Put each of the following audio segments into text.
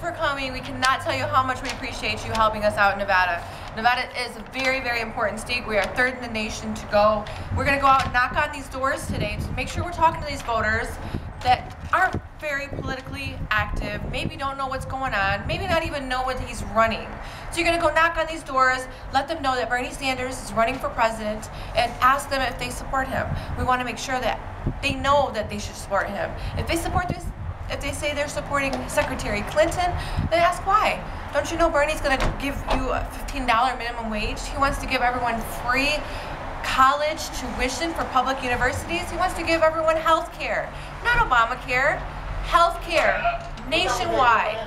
for coming. We cannot tell you how much we appreciate you helping us out in Nevada. Nevada is a very, very important state. We are third in the nation to go. We're going to go out and knock on these doors today to make sure we're talking to these voters that aren't very politically active, maybe don't know what's going on, maybe not even know what he's running. So you're going to go knock on these doors, let them know that Bernie Sanders is running for president, and ask them if they support him. We want to make sure that they know that they should support him. If they support this, if they say they're supporting Secretary Clinton, then ask why. Don't you know Bernie's going to give you a $15 minimum wage? He wants to give everyone free college tuition for public universities. He wants to give everyone health care. Not Obamacare, health care nationwide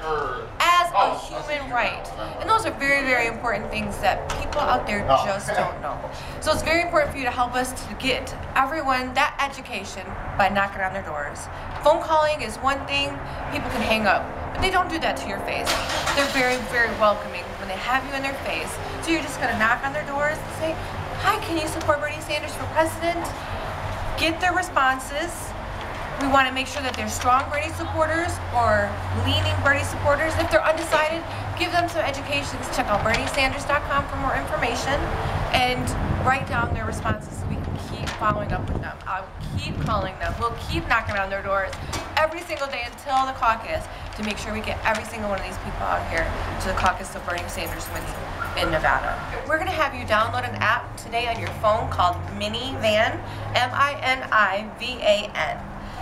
as a human right. And those are very, very important things that people out there just don't know. So it's very important for you to help us to get everyone that education by knocking on their doors. Phone calling is one thing, people can hang up, but they don't do that to your face. They're very, very welcoming when they have you in their face. So you're just gonna knock on their doors and say, hi, can you support Bernie Sanders for president? Get their responses. We want to make sure that they're strong Bernie supporters or leaning Bernie supporters. If they're undecided, give them some education. Check out BernieSanders.com for more information and write down their responses so we can keep following up with them. I'll keep calling them. We'll keep knocking on their doors every single day until the caucus to make sure we get every single one of these people out here to the caucus of Bernie Sanders winning in Nevada. We're going to have you download an app today on your phone called Minivan, M-I-N-I-V-A-N.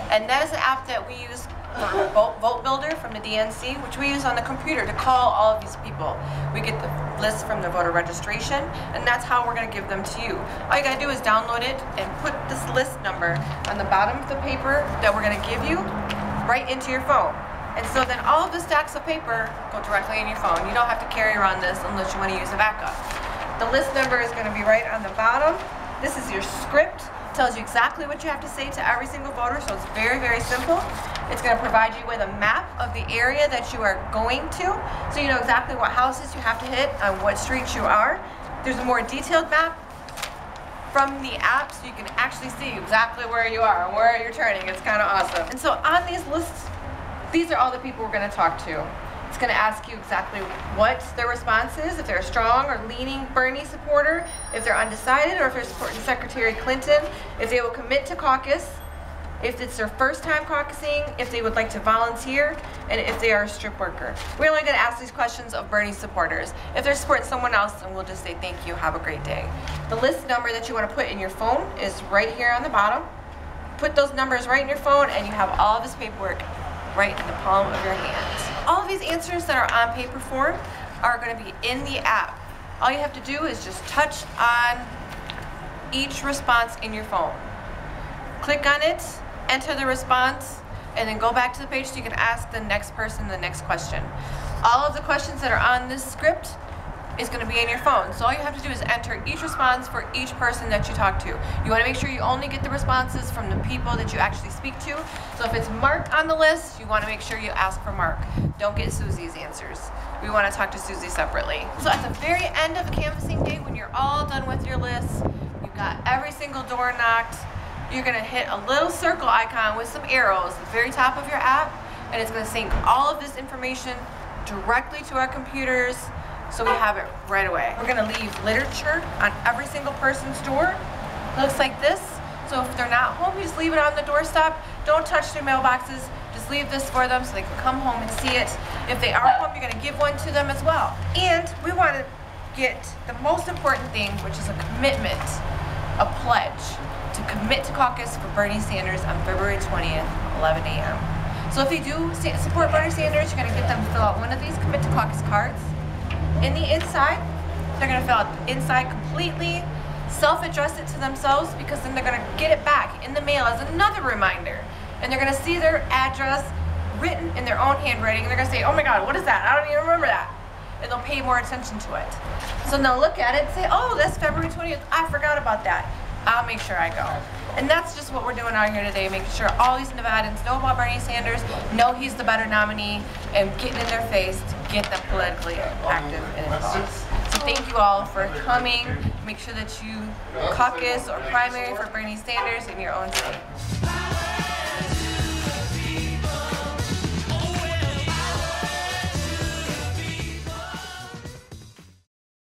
And that is an app that we use for Vote Builder from the DNC, which we use on the computer to call all of these people. We get the list from the voter registration, and that's how we're going to give them to you. All you got to do is download it and put this list number on the bottom of the paper that we're going to give you right into your phone. And so then all of the stacks of paper go directly in your phone. You don't have to carry around this unless you want to use a backup. The list number is going to be right on the bottom. This is your script. Tells you exactly what you have to say to every single voter, so it's very, very simple. It's going to provide you with a map of the area that you are going to, so you know exactly what houses you have to hit on what streets you are. There's a more detailed map from the app, so you can actually see exactly where you are and where you're turning. It's kind of awesome. And so on these lists, these are all the people we're going to talk to. It's going to ask you exactly what their response is, if they're a strong or leaning Bernie supporter, if they're undecided, or if they're supporting Secretary Clinton, if they will commit to caucus, if it's their first time caucusing, if they would like to volunteer, and if they are a strip worker. We're only going to ask these questions of Bernie supporters. If they're supporting someone else, then we'll just say thank you, have a great day. The list number that you want to put in your phone is right here on the bottom. Put those numbers right in your phone, and you have all of this paperwork right in the palm of your hands. All of these answers that are on paper form are going to be in the app. All you have to do is just touch on each response in your phone. Click on it, enter the response, and then go back to the page so you can ask the next person the next question. All of the questions that are on this script is going to be in your phone. So all you have to do is enter each response for each person that you talk to. You want to make sure you only get the responses from the people that you actually speak to. So if it's Mark on the list, you want to make sure you ask for Mark. Don't get Susie's answers. We want to talk to Susie separately. So at the very end of the canvassing day, when you're all done with your list, you've got every single door knocked, you're going to hit a little circle icon with some arrows at the very top of your app, and it's going to sync all of this information directly to our computers, so we have it right away. We're going to leave literature on every single person's door. It looks like this. So if they're not home, you just leave it on the doorstep. Don't touch their mailboxes. Just leave this for them so they can come home and see it. If they are home, you're going to give one to them as well. And we want to get the most important thing, which is a commitment, a pledge to commit to caucus for Bernie Sanders on February 20th, 11 a.m. So if you do support Bernie Sanders, you're going to get them to fill out one of these commit to caucus cards. In the inside, they're going to fill out the inside completely, self-address it to themselves, because then they're going to get it back in the mail as another reminder. And they're going to see their address written in their own handwriting, and they're going to say, oh my God, what is that? I don't even remember that. And they'll pay more attention to it. So they'll look at it and say, oh, that's February 20th. I forgot about that. I'll make sure I go. And that's just what we're doing out here today, making sure all these Nevadans know about Bernie Sanders, know he's the better nominee, and getting in their face to get them politically active and involved. So thank you all for coming. Make sure that you caucus or primary for Bernie Sanders in your own state.